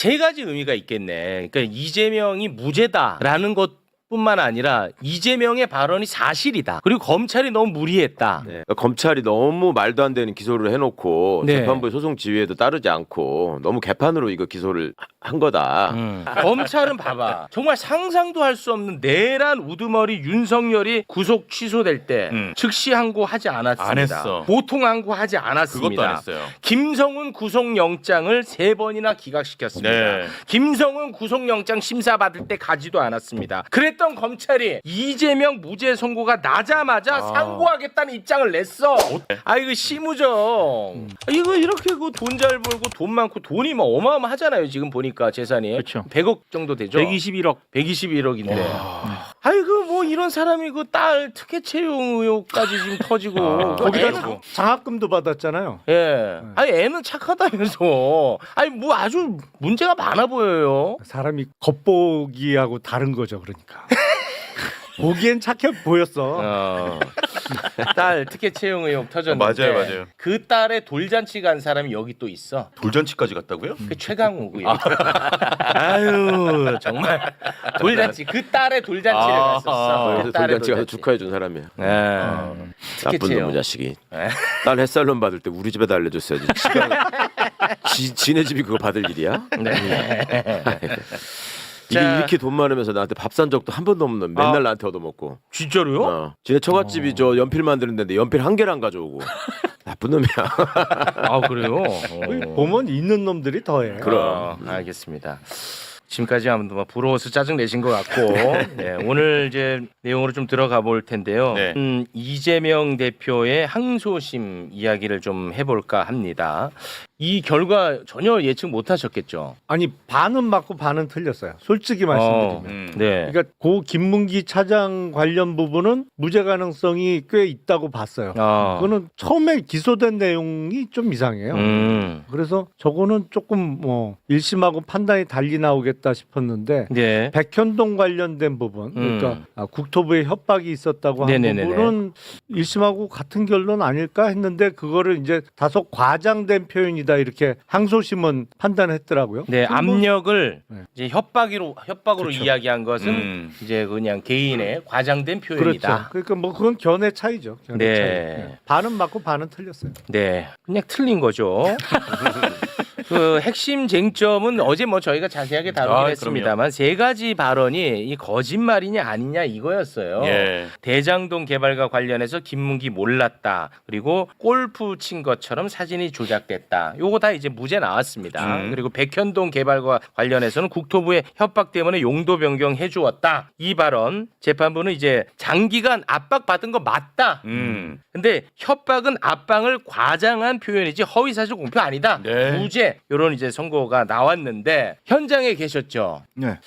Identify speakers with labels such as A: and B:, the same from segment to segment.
A: 세 가지 의미가 있겠네. 그러니까 이재명이 무죄다라는 것뿐만 아니라 이재명의 발언이 사실이다. 그리고 검찰이 너무 무리했다.
B: 네. 그러니까 검찰이 너무 말도 안 되는 기소를 해놓고
A: 네.
B: 재판부의 소송 지휘에도 따르지 않고 너무 개판으로 이거 기소를 한 거다.
A: 검찰은 봐봐. 정말 상상도 할 수 없는 내란 우두머리 윤석열이 구속 취소될 때 즉시 항고하지 않았습니다.
C: 안 했어.
A: 보통 항고하지 않았습니다.
C: 그것도 안 했어요.
A: 김성훈 구속영장을 3번이나 기각시켰습니다.
C: 네.
A: 김성훈 구속영장 심사받을 때 가지도 않았습니다. 그랬던 검찰이 이재명 무죄 선고가 나자마자 상고하겠다는 입장을 냈어. 아 이거 심우정. 이거 이렇게 돈 잘 벌고 돈 많고 돈이 뭐 어마어마하잖아요. 지금 보니까 재산이.
D: 그렇죠.
A: 100억 정도 되죠.
D: 121억.
A: 121억인데. 아이고 뭐 이런 사람이 그 딸 특혜 채용 의혹까지 지금 터지고
D: 거기다 장학금도 받았잖아요.
A: 예. 아니 애는 착하다면서. 아니 뭐 아주 문제가 많아 보여요.
D: 사람이 겉보기하고 다른 거죠, 그러니까. 보기엔 착해 보였어.
A: 딸 특혜 채용 의혹 터졌는데
C: 맞아요.
A: 그 딸의 돌잔치 간 사람이 여기 또 있어.
C: 돌잔치까지 갔다고요?
A: 그 최강욱이. 아유 정말 돌잔치 그 딸의 돌잔치를 갔었어.
B: 그래서
A: 그 딸의
B: 돌잔치 가서 축하해 준 사람이야. 나쁜
A: 특혜
B: 놈의 자식이.
A: 예.
B: 딸 햇살론 받을 때 우리 집에다 알려줬어야지. 지네 집이 그거 받을 일이야?
A: 네.
B: 이게
A: 자.
B: 이렇게 돈 많으면서 나한테 밥 산 적도 한 번도 없는 맨날 나한테 얻어먹고.
A: 진짜로요?
B: 지네 처갓집이 저 연필 만드는 데인데 연필 한 개를 안 가져오고. 나쁜 놈이야.
A: 아 그래요?
D: 보면 있는 놈들이 더해.
B: 그럼.
A: 알겠습니다. 지금까지 아무튼 뭐 부러워서 짜증 내신 것 같고 네, 오늘 이제 내용으로 좀 들어가 볼 텐데요.
C: 네.
A: 이재명 대표의 항소심 이야기를 좀 해볼까 합니다. 이 결과 전혀 예측 못하셨겠죠?
D: 아니 반은 맞고 반은 틀렸어요. 솔직히 말씀드리면.
A: 네.
D: 그러니까 고 김문기 차장 관련 부분은 무죄 가능성이 꽤 있다고 봤어요. 그거는 처음에 기소된 내용이 좀 이상해요. 그래서 저거는 조금 뭐 1심하고 판단이 달리 나오겠다 싶었는데
A: 네.
D: 백현동 관련된 부분 그러니까 국토부에 협박이 있었다고 한
A: 네네네네.
D: 부분은 1심하고 같은 결론 아닐까 했는데 그거를 이제 다소 과장된 표현이다 이렇게 항소심은 판단했더라고요.
A: 네, 압력을
D: 네.
A: 이제 협박으로
D: 그렇죠.
A: 이야기한 것은 이제 그냥 개인의 과장된
D: 그렇죠.
A: 표현이다.
D: 그러니까 뭐 그건 견해 차이죠. 견해
A: 네.
D: 차이. 네. 반은 맞고 반은 틀렸어요.
A: 네, 그냥 틀린 거죠. 그 핵심 쟁점은 어제 뭐 저희가 자세하게 다루긴 했습니다만 세 가지 발언이 이 거짓말이냐 아니냐 이거였어요.
C: 예.
A: 대장동 개발과 관련해서 김문기 몰랐다. 그리고 골프 친 것처럼 사진이 조작됐다. 요거 다 이제 무죄 나왔습니다. 그리고 백현동 개발과 관련해서는 국토부의 협박 때문에 용도 변경해 주었다. 이 발언 재판부는 이제 장기간 압박받은 거 맞다. 근데 협박은 압박을 과장한 표현이지 허위사실 공표 아니다.
C: 네.
A: 무죄. 이런 이제 선고가 나왔는데 현장에 계셨죠.
E: 네.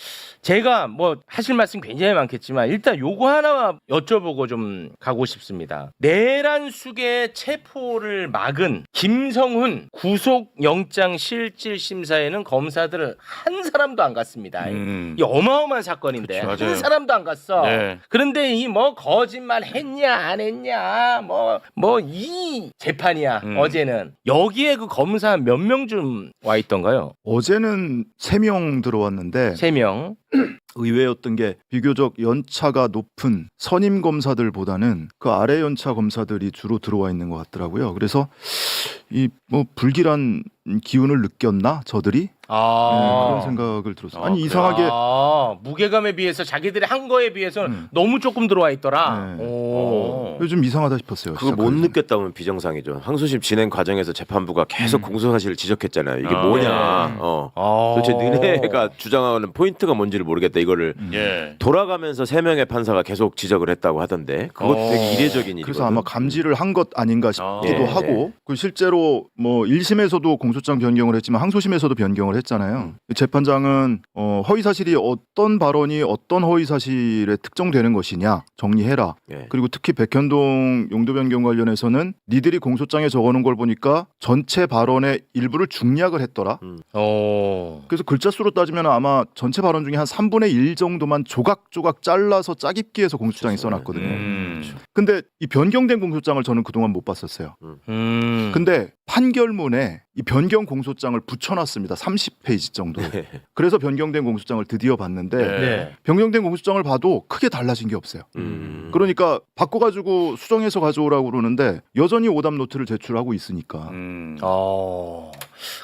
A: 제가 뭐 하실 말씀 굉장히 많겠지만 일단 요거 하나 여쭤보고 좀 가고 싶습니다. 내란 수계 체포를 막은 김성훈 구속영장 실질 심사에는 검사들을 한 사람도 안 갔습니다. 이 어마어마한 사건인데
C: 그쵸,
A: 한
C: 맞아요.
A: 사람도 안 갔어.
C: 네.
A: 그런데 이 뭐 거짓말 했냐 안 했냐 뭐 이 재판이야. 어제는 여기에 그 검사 몇 명 좀 와 있던가요?
E: 어제는 3명 들어왔는데
A: 3명.
E: 의외였던 게 비교적 연차가 높은 선임 검사들보다는 그 아래 연차 검사들이 주로 들어와 있는 것 같더라고요. 그래서 이 뭐 불길한 기운을 느꼈나 저들이 그런 생각을 들었어요. 아니 이상하게
A: 무게감에 비해서 자기들이 한 거에 비해서는 너무 조금 들어와 있더라.
E: 네.
A: 오.
E: 좀 이상하다 싶었어요.
B: 그걸 못
E: 시작하면서.
B: 느꼈다 보면 비정상이죠. 항소심 진행 과정에서 재판부가 계속 공소사실을 지적했잖아요. 이게 뭐냐. 도대체 너네가 주장하는 포인트가 뭔지를 모르겠다. 이거를
C: 예.
B: 돌아가면서 3명의 판사가 계속 지적을 했다고 하던데 그것도 되게 이례적인 일이거든요.
E: 그래서 아마 감지를 한 것 아닌가 싶기도
B: 예,
E: 하고 그 실제로 뭐 1심에서도 공소장 변경을 했지만 항소심에서도 변경을 했잖아요. 재판장은 허위 사실이 어떤 발언이 어떤 허위 사실에 특정되는 것이냐 정리해라.
B: 예.
E: 그리고 특히 백현동 용도 변경 관련해서는 니들이 공소장에 적어놓은 걸 보니까 전체 발언의 일부를 중략을 했더라. 그래서 글자 수로 따지면 아마 전체 발언 중에 한 3분의 1 정도만 조각조각 잘라서 짜깁기 해서 공소장에 써놨거든요. 근데 이 변경된 공소장을 저는 그동안 못 봤었어요. 근데 판결문에 이 변경 공소장을 붙여놨습니다. 30페이지 정도.
B: 네.
E: 그래서 변경된 공소장을 드디어 봤는데
A: 네.
E: 변경된 공소장을 봐도 크게 달라진 게 없어요. 그러니까 바꿔가지고 수정해서 가져오라고 그러는데 여전히 오답 노트를 제출하고 있으니까.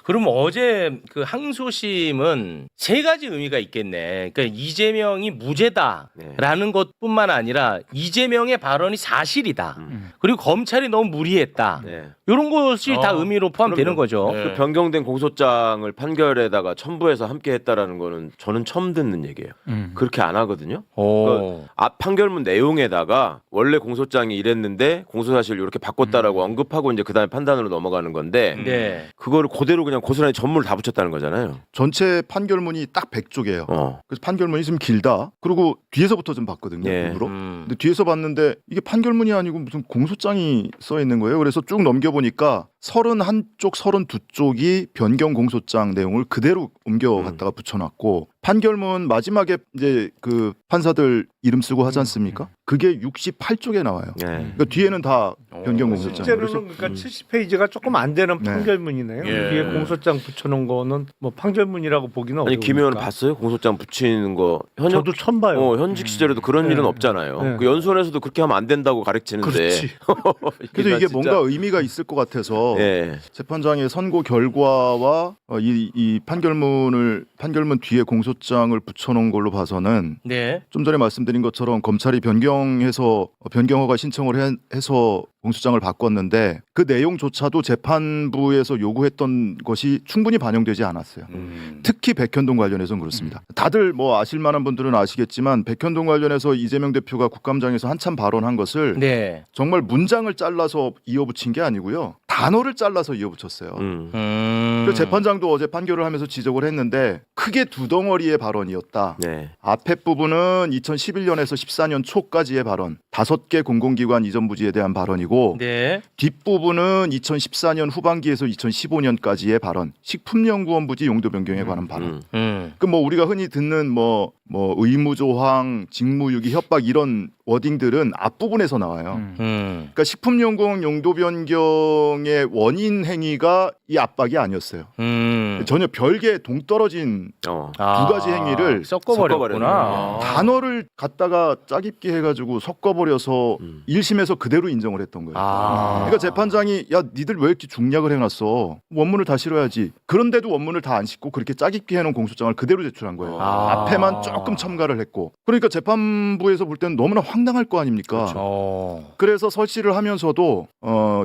A: 그럼 어제 그 항소심은 세 가지 의미가 있겠네. 그러니까 이재명이 무죄다라는 것뿐만 아니라 이재명의 발언이 사실이다. 그리고 검찰이 너무 무리했다.
B: 네.
A: 이런 것이 다 의미로 포함되는 거죠.
B: 그 변경된 공소장을 판결에다가 첨부해서 함께 했다라는 거는 저는 처음 듣는 얘기예요. 그렇게 안 하거든요. 그러니까 앞 판결문 내용에다가 원래 공소장이 이랬는데 공소사실 이렇게 바꿨다라고 언급하고 이제 그다음에 판단으로 넘어가는 건데
A: 네.
B: 그거를 그대로 그냥 고스란히 전문을 다 붙였다는 거잖아요.
E: 전체 판결문이 딱 100쪽이에요. 그래서 판결문이 좀 길다. 그리고 뒤에서부터 좀 봤거든요.
B: 예.
E: 일부러. 근데 뒤에서 봤는데 이게 판결문이 아니고 무슨 공소장이 써 있는 거예요. 그래서 쭉 넘겨보니까 31쪽, 32쪽이 변경 공소장 내용을 그대로 옮겨갔다가 붙여놨고 판결문 마지막에 이제 그 판사들 이름 쓰고 하지 않습니까? 그게 68쪽에 나와요.
B: 네.
E: 그러니까 뒤에는 다 변경 공소장.
D: 실제로는 그러니까 70페이지가 조금 안 되는
E: 네.
D: 판결문이네요.
A: 예.
D: 뒤에 공소장 붙여놓은 거는 뭐 판결문이라고 보기는
B: 아니
D: 어려우니까.
B: 김 의원은 봤어요? 공소장 붙이는 거
D: 저도 처음 봐요.
B: 현직 시절에도 그런
D: 네.
B: 일은 없잖아요.
D: 네.
B: 그 연수원에서도 그렇게 하면 안 된다고 가르치는데.
D: 그렇지.
E: 그래서 이게
B: 진짜-
E: 뭔가 의미가 있을 것 같아서
B: 예.
E: 재판장의 선고 결과와 이 판결문 뒤에 공소장을 붙여놓은 걸로 봐서는
A: 네.
E: 좀 전에 말씀드린 것처럼 검찰이 변경허가 신청을 해서 공소장을 바꿨는데 그 내용조차도 재판부에서 요구했던 것이 충분히 반영되지 않았어요. 특히 백현동 관련해서는 그렇습니다. 다들 뭐 아실 만한 분들은 아시겠지만 백현동 관련해서 이재명 대표가 국감장에서 한참 발언한 것을
A: 네.
E: 정말 문장을 잘라서 이어붙인 게 아니고요. 단어를 잘라서 이어붙였어요. 그 재판장도 어제 판결을 하면서 지적을 했는데 크게 두 덩어리의 발언이었다.
B: 네.
E: 앞에 부분은 2011년에서 14년 초까지의 발언, 5개 공공기관 이전 부지에 대한 발언이고
A: 네.
E: 뒷부분은 2014년 후반기에서 2015년까지의 발언, 식품연구원 부지 용도 변경에 관한 발언. 그 뭐 우리가 흔히 듣는 뭐 의무조항, 직무유기, 협박 이런 워딩들은 앞부분에서 나와요. 그러니까 식품연구원 용도 변경의 원인 행위가 이 압박이 아니었어요. 전혀 별개 동떨어진 두 가지 행위를
A: 섞어버렸구나.
E: 단어를 갖다가 짜깁기 해가지고 섞어버려서 1심에서 그대로 인정을 했던 거예요. 그러니까 재판장이 야 니들 왜 이렇게 중략을 해놨어? 원문을 다 실어야지. 그런데도 원문을 다 안 싣고 그렇게 짜깁기 해놓은 공소장을 그대로 제출한 거예요. 앞에만 조금 첨가를 했고. 그러니까 재판부에서 볼 때는 너무나 황당할 거 아닙니까? 그래서 설치를 하면서도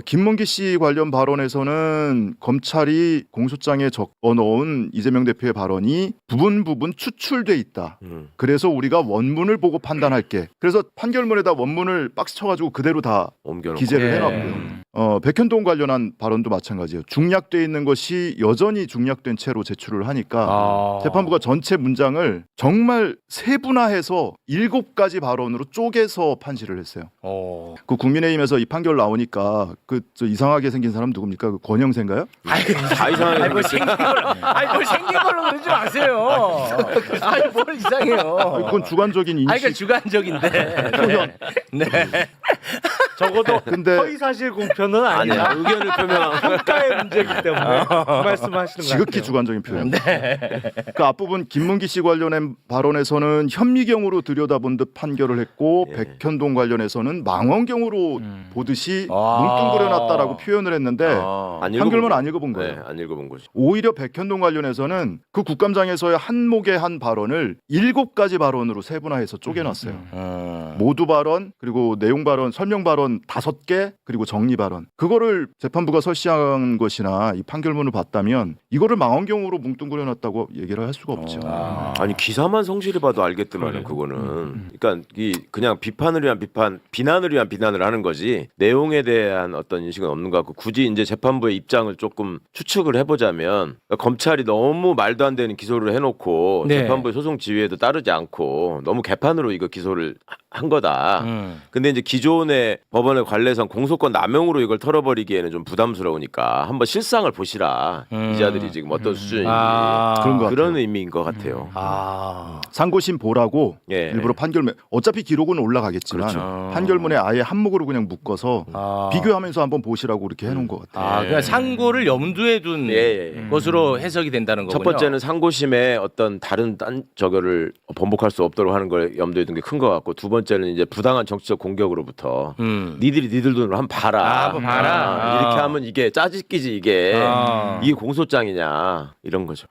E: 김문기 씨 관련 발언에서는 검찰이 공소장에 적어놓은 이재명 대표의 발언이 부분 추출돼 있다. 그래서 우리가 원문을 보고 판단할게. 그래서 판결문에다 원문을 박스 쳐가지고 그대로 다
B: 옮겨놓고.
E: 기재를
A: 네.
E: 해놨고요. 백현동 관련한 발언도 마찬가지예요. 중략돼 있는 것이 여전히 중략된 채로 제출을 하니까 재판부가 전체 문장을 정말 세분화해서 7가지 발언으로 쪼개서 판시를 했어요. 그 국민의힘에서 이 판결 나오니까 저 이상하게 생긴 사람 누굽니까? 그 권영세인가요?
B: 다 이상하게
A: 뭘 생긴 걸로 그러지 마세요. 뭘 이상해요.
E: 그건 주관적인 인식.
A: 그러니까 주관적인데. 네.
E: 적어도 근데
D: 허위사실 공표는 아니야.
B: 의견을 표명한
D: 평가의 문제이기 때문에 그 말씀하시는 거
E: 지극히
D: 같아요.
E: 주관적인 표현. 그 앞부분 김문기 씨 관련한 발언에서는 현미경으로 들여다본 듯 판결을 했고 백현동 관련해서는 망원경으로 보듯이 뭉뚱그려놨다라고 표현을 했는데 판결문 안 읽어본 거예요.
B: 네, 안 읽어본 거지.
E: 오히려 백현동 관련해서는 그 국감장에서의 한목의 한 발언을 7가지 발언으로 세분화해서 쪼개놨어요. 모두 발언, 그리고 내용 발언, 설명 발언 5개, 그리고 정리 발언. 그거를 재판부가 설시한 것이나 이 판결문을 봤다면 이거를 망원경으로 뭉뚱그려놨다고 얘기를 할 수가 없죠.
B: 아니 기사만 성실히 봐도 알겠더만은 그거는. 그러니까 그냥 비판을 위한 비판, 비난을 위한 비난을 하는 거지 내용에 대한 어떤 인식은 없는 것 같고 굳이 이제 재판부의 입장을 조금 추측을 해보자면 그러니까 검찰이 너무 말도 안 되는 기소를 해놓고
A: 네.
B: 재판부의 소송 지휘에도 따르지 않고 너무 개판으로 이거 기소를 한 거다. 근데 이제 기존의 법원의 관례상 공소권 남용으로 이걸 털어버리기에는 좀 부담스러우니까 한번 실상을 보시라. 기자들이 지금 어떤 수준인지
E: 그런 것
B: 그런
E: 같아요.
B: 의미인 것 같아요.
E: 상고심 보라고
B: 예.
E: 일부러 판결문 어차피 기록은 올라가겠지만
B: 그렇죠.
E: 판결문에 아예 한목으로 그냥 묶어서 비교하면서 한번 보시라고 이렇게 해놓은 것 같아요.
A: 그러니까 상고를 염두에 둔 것으로 해석이 된다는
B: 첫
A: 거군요.
B: 번째는 상고심에 어떤 다른 딴 저거를 번복할 수 없도록 하는 걸 염두에 둔 게 큰 것 같고 두 번째는 이제 부당한 정치적 공격으로부터 니들 돈으로 한번 봐라.
A: 한번 봐라.
B: 이렇게 하면 이게 짜집기지 이게 공소장이냐 이런 거죠.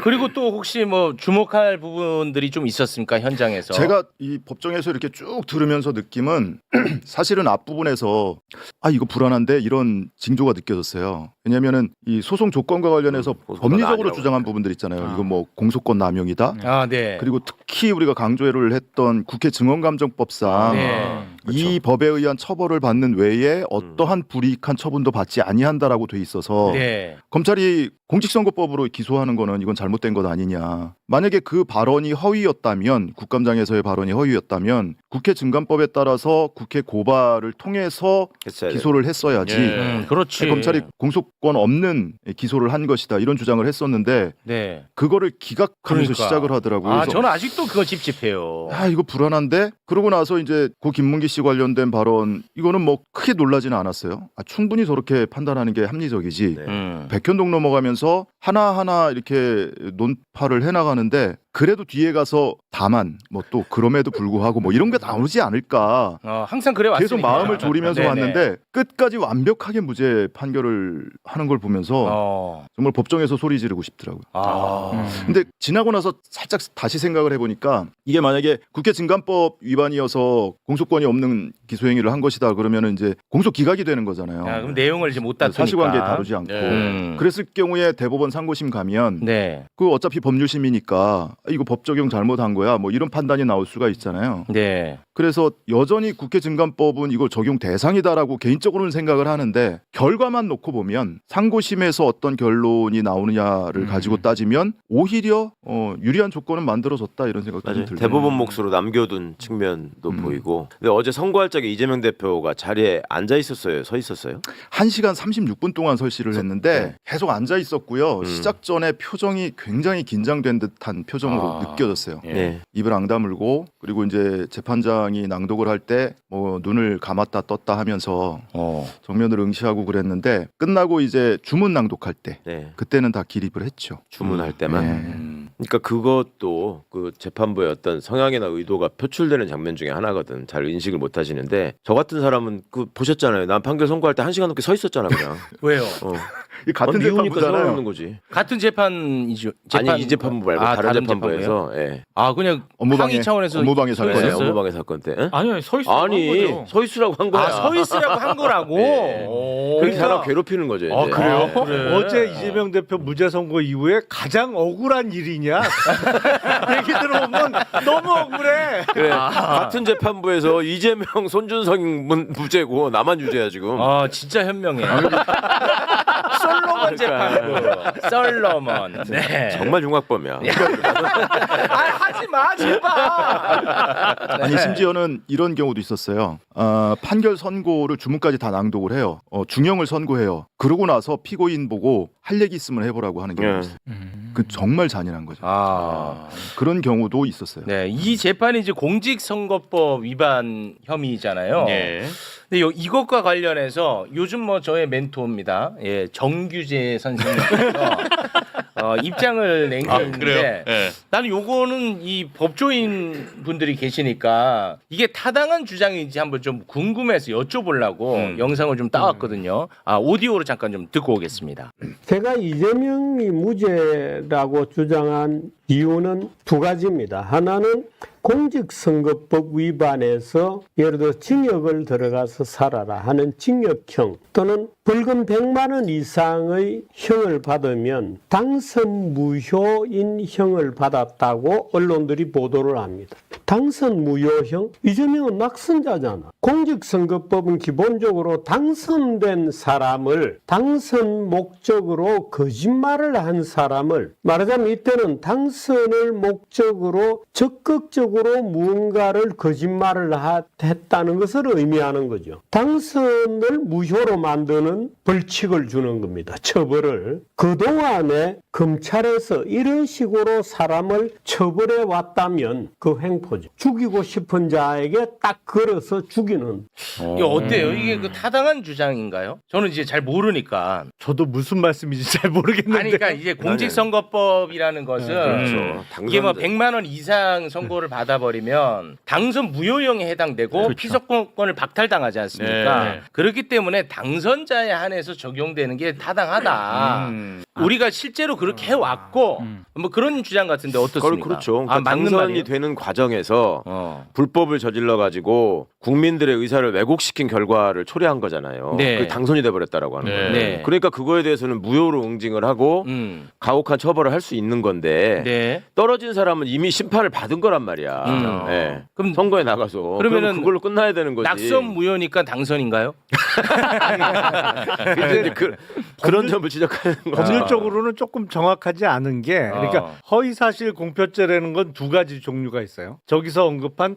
A: 그리고 또 혹시 뭐 주목할 부분들이 좀 있었습니까 현장에서?
E: 제가 이 법정에서 이렇게 쭉 들으면서 느낌은 사실은 앞부분에서 이거 불안한데 이런 징조가 느껴졌어요. 왜냐하면은 이 소송 조건과 관련해서 법리적으로
B: 아니라고.
E: 주장한 부분들 있잖아요. 이거 뭐 공소권 남용이다.
A: 네.
E: 그리고 특히 우리가 강조를 했던 국회 증언감정법상
A: 네.
E: 이 법에 의한 처벌을 받는 외에 어떠한 불이익한 처분도 받지 아니한다라고 돼 있어서
A: 네.
E: 검찰이 공직선거법으로 기소하는 거는 이건 잘못된 것 아니냐. 만약에 그 발언이 허위였다면 국감장에서의 발언이 허위였다면 국회 증감법에 따라서 국회 고발을 통해서 기소를 했어야지.
A: 그렇지.
E: 검찰이 공소권 없는 기소를 한 것이다 이런 주장을 했었는데
A: 네.
E: 그거를 기각하면서
A: 그러니까.
E: 시작을 하더라고요. 그래서
A: 저는 아직도 그거 찝찝해요.
E: 이거 불안한데 그러고 나서 이제 고 김문기 씨 관련된 발언 이거는 뭐 크게 놀라지는 않았어요. 충분히 저렇게 판단하는 게 합리적이지. 백현동 넘어가면서 하나하나 이렇게 논파를 해나가는데 그래도 뒤에 가서 다만 뭐 또 그럼에도 불구하고 뭐 이런 게 나오지 않을까.
A: 항상 그래 왔으니까.
E: 계속 마음을 졸이면서
A: 네네.
E: 왔는데 끝까지 완벽하게 무죄 판결을 하는 걸 보면서 정말 법정에서 소리 지르고 싶더라고요. 근데 지나고 나서 살짝 다시 생각을 해보니까 이게 만약에 국회 증감법 위반이어서 공소권이 없는 기소행위를 한 것이다 그러면은 이제 공소 기각이 되는 거잖아요.
A: 그럼 내용을 이제 못 다투니까.
E: 사실관계 다루지 않고 그랬을 경우에 대법원 상고심 가면 그 어차피 법률심이니까 이거 법 적용 잘못한 거야 뭐 이런 판단이 나올 수가 있잖아요.
A: 네.
E: 그래서 여전히 국회 증감법은 이거 적용 대상이다라고 개인적으로는 생각을 하는데 결과만 놓고 보면 상고심에서 어떤 결론이 나오느냐를 가지고 따지면 오히려 유리한 조건은 만들어졌다 이런 생각도 좀 들어요.
B: 대법원 몫으로 남겨둔 측면도 보이고. 근데 어제 선고할 적에 이재명 대표가 자리에 앉아 있었어요, 서 있었어요?
E: 1시간 36분 동안 설시를 했는데 계속 앉아 있었고요. 시작 전에 표정이 굉장히 긴장된 듯한 표정으로 느껴졌어요.
B: 네.
E: 입을 앙다물고 그리고 이제 재판장이 낭독을 할 때 뭐 눈을 감았다 떴다 하면서 정면을 응시하고 그랬는데 끝나고 이제 주문 낭독할 때 그때는 다 기립을 했죠.
B: 주문할 때만. 그러니까 그것도 그 재판부의 어떤 성향이나 의도가 표출되는 장면 중에 하나거든. 잘 인식을 못 하시는데 저 같은 사람은 그 보셨잖아요. 난 판결 선고할 때 1시간 넘게 서 있었잖아 그냥.
A: 왜요?
E: 이 같은
B: 미우니까
E: 재판부잖아요.
B: 서는 거지.
A: 같은 재판이죠.
B: 아니 이 재판부 말고 다른 재판부에서.
A: 그냥
E: 업무방해,
A: 항의 차원에서
E: 업무방해
A: 서
E: 사건이에요.
A: 있었어요?
B: 업무방해 사건 때.
C: 아니요, 서 있으라고 한 거죠.
B: 서 있으라고 한 거야.
A: 서 있으라고 한 거라고.
B: 그렇게 사람 괴롭히는 거죠. 이제.
A: 그래요? 그래.
D: 어제 이재명 대표 무죄 선고 이후에 가장 억울한 일이냐 얘기 들어보면 너무 억울해.
B: 그래. 같은 재판부에서 이재명, 손준성 무죄고 나만 유죄야 지금.
A: 진짜 현명해. 솔로몬 재판부. 솔로몬. 네.
B: 정말 흉악범이야.
A: 하지 마 제발.
E: 아니 심지어는 이런 경우도 있었어요. 판결 선고를 주문까지 다 낭독을 해요. 중형을 선고해요. 그러고 나서 피고인 보고 할 얘기 있으면 해보라고 하는 경우가 있어요. 그 정말 잔인한 거죠. 그런 경우도 있었어요.
A: 네, 이 재판이 이제 공직선거법 위반 혐의잖아요.
C: 네.
A: 근데 이것과 관련해서 요즘 뭐 저의 멘토입니다. 정규재 선생님께서 입장을 낸 게 있는데 나는 요거는 이 법조인 분들이 계시니까 이게 타당한 주장인지 한번 좀 궁금해서 여쭤보려고 영상을 좀 따왔거든요. 오디오로 잠깐 좀 듣고 오겠습니다.
F: 제가 이재명이 무죄라고 주장한 이유는 두 가지입니다. 하나는 공직선거법 위반에서 예를 들어 징역을 들어가서 살아라 하는 징역형 또는 벌금 100만 원 이상의 형을 받으면 당선 무효인 형을 받았다고 언론들이 보도를 합니다. 당선 무효형? 이재명은 낙선자잖아. 공직선거법은 기본적으로 당선된 사람을 당선 목적으로 거짓말을 한 사람을 말하자면 이때는 당선을 목적으로 적극적으로 무언가를 거짓말을 했다는 것을 의미하는 거죠. 당선을 무효로 만드는 벌칙을 주는 겁니다. 처벌을. 그동안에 검찰에서 이런 식으로 사람을 처벌해 왔다면 그 횡포죠. 죽이고 싶은 자에게 딱 걸어서 죽이는.
A: 이게 어때요? 이게 그 타당한 주장인가요? 저는 이제 잘 모르니까.
D: 저도 무슨 말씀인지 잘 모르겠는데.
A: 아니, 그러니까 이제 공직선거법이라는 것은
B: 그렇죠.
A: 이게 뭐
B: 당선자.
A: 100만 원 이상 선고를 받아버리면 당선 무효형에 해당되고 피선권을 박탈당하지 않습니까?
C: 네.
A: 그렇기 때문에 당선자에 한해서 적용되는 게 타당하다. 우리가 실제로 그렇게 해왔고 뭐 그런 주장 같은데 어떻습니까?
B: 그렇죠. 그러니까
A: 맞는
B: 당선이
A: 말이에요?
B: 되는 과정에서 불법을 저질러 가지고 국민들의 의사를 왜곡시킨 결과를 초래한 거잖아요.
A: 네.
B: 그게 당선이 돼버렸다라고 하는
C: 네.
B: 거예요.
A: 네.
B: 그러니까 그거에 대해서는 무효로 응징을 하고 가혹한 처벌을 할 수 있는 건데
A: 네.
B: 떨어진 사람은 이미 심판을 받은 거란 말이야. 네.
A: 그럼
B: 선거에 나가서
A: 그러면은
B: 그러면 그걸로 끝나야 되는 거지.
A: 낙선 무효니까 당선인가요?
B: 이제 그런 점을 지적하는 거죠.
D: 법률적으로는 조금 정확하지 않은 게 그러니까 허위사실 공표죄라는 건 두 가지 종류가 있어요. 저기서 언급한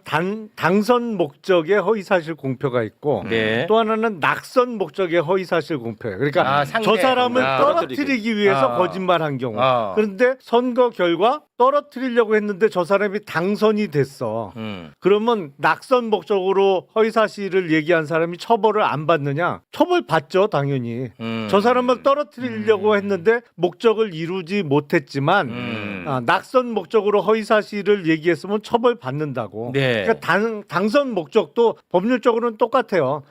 D: 당선 목적의 허위사실 공표가 있고
A: 네.
D: 또 하나는 낙선 목적의 허위사실 공표예요. 그러니까
A: 상대.
D: 저 사람을
A: 아,
D: 떨어뜨리기 위해서 거짓말한 경우. 그런데 선거 결과 떨어뜨리려고 했는데 저 사람이 당선이 됐어. 그러면 낙선 목적으로 허위사실을 얘기한 사람이 처벌을 안 받느냐? 처벌 받죠, 당연히. 저 사람을 떨어뜨리려고 했는데 목적을 이루지 못했지만 낙선 목적으로 허위사실을 얘기했으면 처벌 받는다고.
A: 네.
D: 그러니까 당선 목적도 법률적으로는 똑같아요.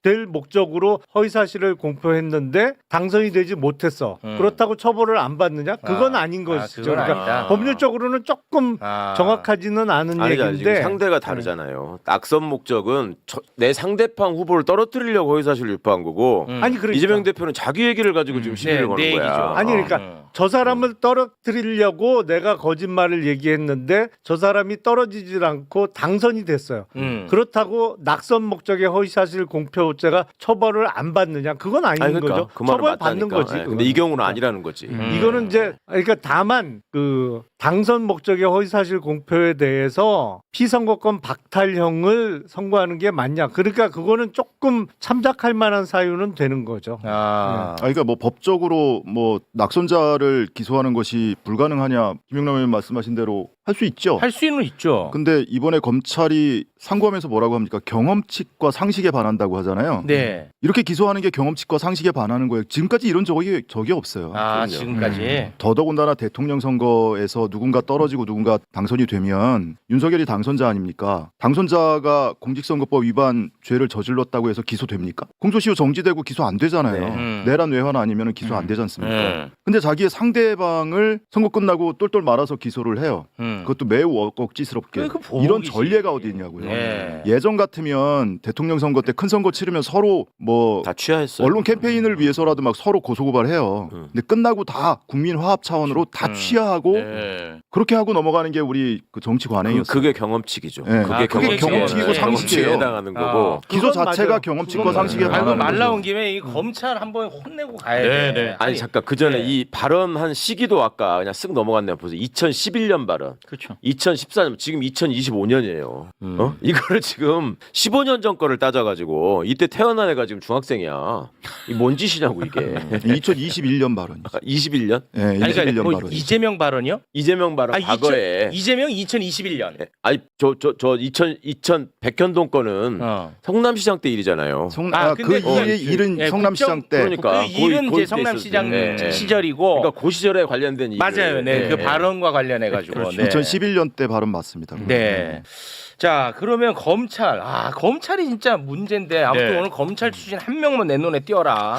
D: 될 목적으로 허위사실을 공표했는데 당선이 되지 못했어. 그렇다고 처벌을 안 받느냐? 그건 아닌 것이죠.
A: 그건
D: 그러니까
A: 아니다.
D: 법률적으로는 조금 정확하지는 않은
B: 아니죠.
D: 얘기인데
B: 지금 상대가 다르잖아요. 낙선 목적은 내 상대방 후보를 떨어뜨리려고 허위사실을 유포한 거고
D: 아니 그러니까
B: 이재명 대표는 자기 얘기를 가지고 지금 시비를
A: 네,
B: 거는
A: 내
B: 거야.
A: 얘기죠.
D: 아니 그러니까 저 사람을 떨어뜨리려고 내가 거짓말을 얘기했는데 저 사람이 떨어지질 않고 당선이 됐어요. 그렇다고 낙선 목적의 허위사실 공표죄가 처벌을 안 받느냐? 그건 아닌
B: 아니, 그러니까
D: 거죠.
B: 그 말은
D: 처벌
B: 맞다니까.
D: 받는 거지.
B: 네, 근데 이 경우는 아니라는 거지.
D: 이거는 이제 그러니까 다만 그 당선 목적의 허위사실 공표에 대해서 피선거권 박탈형을 선고하는 게 맞냐? 그러니까 그거는 조금 참작할 만한 사유는 되는 거죠.
E: 그러니까 뭐 법적으로 뭐 낙선자를 기소하는 것이 불가능하냐 김영남 의원 말씀하신 대로 할 수 있죠.
A: 할 수는 있죠.
E: 근데 이번에 검찰이 상고하면서 뭐라고 합니까? 경험칙과 상식에 반한다고 하잖아요.
A: 네.
E: 이렇게 기소하는 게 경험칙과 상식에 반하는 거예요. 지금까지 이런 적이 없어요.
A: 지금까지.
E: 더더군다나 대통령 선거에서 누군가 떨어지고 누군가 당선이 되면 윤석열이 당선자 아닙니까? 당선자가 공직선거법 위반 죄를 저질렀다고 해서 기소됩니까? 공소시효 정지되고 기소 안 되잖아요. 내란 외환 아니면 기소 안 되지 않습니까? 근데 자기의 상대방을 선거 끝나고 똘똘 말아서 기소를 해요. 그것도 매우 억지스럽게.
A: 그 보복이지.
E: 이런 전례가 어디 있냐고요.
A: 네.
E: 예전 같으면 대통령 선거 때 큰 선거 치르면 서로 뭐
B: 다 취하했어요.
E: 언론 캠페인을 위해서라도 막 서로 고소고발해요. 근데 끝나고 다 국민 화합 차원으로 다 취하하고 그렇게 하고 넘어가는 게 우리 그 정치 관행이었어요.
B: 그게 경험칙이죠.
E: 네.
B: 그게
A: 그게
E: 경험칙이고
B: 경험칙에
E: 상식이에요.
B: 해당하는 거고.
E: 기소
D: 그건
E: 자체가
D: 맞아요.
E: 경험칙과
D: 그건
E: 상식에
A: 아이고
E: 반하는
A: 말 나온
E: 거죠.
A: 김에 이 검찰 한번 혼내고 가야
C: 네,
A: 돼.
C: 네.
B: 아니 잠깐 그 전에
A: 네.
B: 이 발언한 시기도 아까 그냥 쓱 넘어갔네요. 보세요. 2011년 발언.
C: 그렇죠.
B: 2014년 지금 2025년이에요. 이거를 지금 15년 전 거를 따져가지고 이때 태어난 애가 지금 중학생이야. 이 뭔 짓이냐고 이게.
E: 2021년 발언.
B: 21년?
E: 예,
A: 아니,
E: 21년
A: 그러니까 뭐
E: 발언.
A: 이재명 발언이요?
B: 이재명 발언 과거에.
A: 이재명 2021년.
B: 아니 저 2000 백현동 거는 성남시장 때 일이잖아요.
A: 근데
E: 그
A: 그건
E: 일은
A: 예,
E: 성남시장 때.
B: 그러니까
A: 그 일은
B: 거의
A: 이제 성남시장
B: 때 있었어요.
A: 시절이고.
B: 그러니까 그 시절에 관련된 일.
A: 맞아요. 네. 그 발언과 관련해 가지고.
E: 그렇죠.
A: 네.
E: 2011년 때 발언 맞습니다.
A: 네. 자, 그럼 그러면 검찰이 진짜 문제인데 아무튼
C: 네.
A: 오늘 검찰 출신 한 명만 내 눈에 띄어라.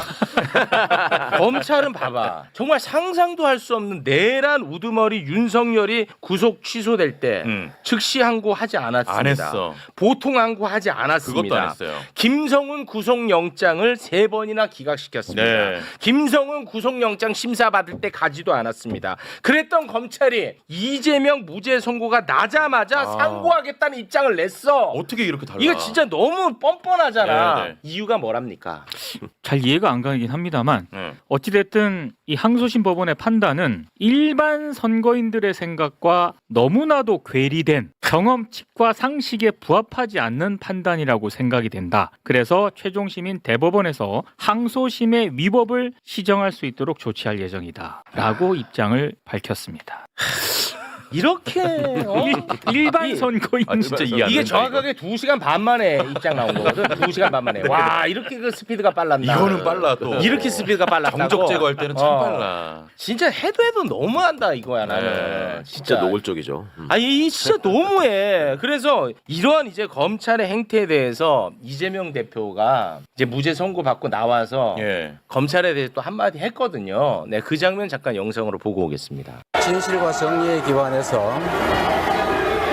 A: 검찰은 봐봐. 정말 상상도 할 수 없는 내란 우두머리 윤석열이 구속 취소될 때 즉시 항고하지 않았습니다.
C: 안 했어.
A: 보통 항고하지 않았습니다.
C: 그것도 안 했어요.
A: 김성훈 구속영장을 3번이나 기각시켰습니다.
C: 네.
A: 김성훈 구속영장 심사받을 때 가지도 않았습니다. 그랬던 검찰이 이재명 무죄 선고가 나자마자 상고하겠다는 입장을 냈어.
C: 어떻게 이렇게 달라?
A: 이거 진짜 너무 뻔뻔하잖아.
C: 네, 네.
A: 이유가 뭐랍니까?
G: 잘 이해가 안 가긴 합니다만
C: 네.
G: 어찌됐든 이 항소심 법원의 판단은 일반 선거인들의 생각과 너무나도 괴리된 경험칙과 상식에 부합하지 않는 판단이라고 생각이 된다. 그래서 최종심인 대법원에서 항소심의 위법을 시정할 수 있도록 조치할 예정이다. 라고 입장을 밝혔습니다.
A: 이렇게
G: 일반 선거인
C: 진짜 이해 안
A: 이게
C: 된다,
A: 정확하게 2시간 반 만에 입장 나온 거거든. 2시간 반 만에. 와 이렇게 그 스피드가 빨랐나?
C: 이거는 빨라 또.
A: 이렇게 스피드가 빨랐다고.
C: 정적 제거할 때는 참 빨라.
A: 진짜 해도 너무한다 이거야 나는.
C: 네,
B: 진짜 노골적이죠.
A: 아니 이 진짜 너무해. 그래서 이러한 이제 검찰의 행태에 대해서 이재명 대표가 이제 무죄 선고 받고 나와서
C: 예.
A: 검찰에 대해서 또 한마디 했거든요. 네, 그 장면 잠깐 영상으로 보고 오겠습니다.
H: 진실과 정의에 기반해서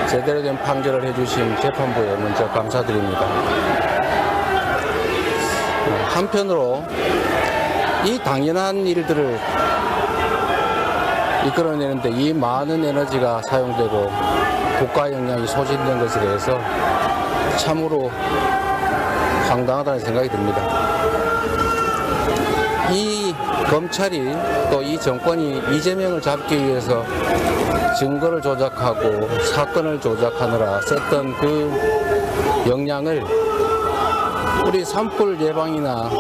H: 제대로 된 판결을 해주신 재판부에 먼저 감사드립니다. 한편으로 이 당연한 일들을 이끌어내는데 이 많은 에너지가 사용되고 국가 역량이 소진된 것에 대해서 참으로 황당하다는 생각이 듭니다. 이 검찰이 또 이 정권이 이재명을 잡기 위해서 증거를 조작하고 사건을 조작하느라 썼던 그 역량을 우리 산불 예방이나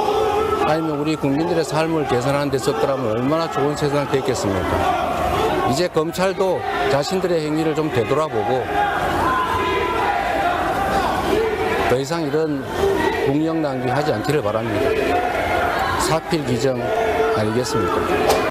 H: 아니면 우리 국민들의 삶을 개선하는 데 썼더라면 얼마나 좋은 세상이 됐겠습니까? 이제 검찰도 자신들의 행위를 좀 되돌아보고 더 이상 이런 국력 낭비하지 않기를 바랍니다. 사필 기정 아니겠습니까?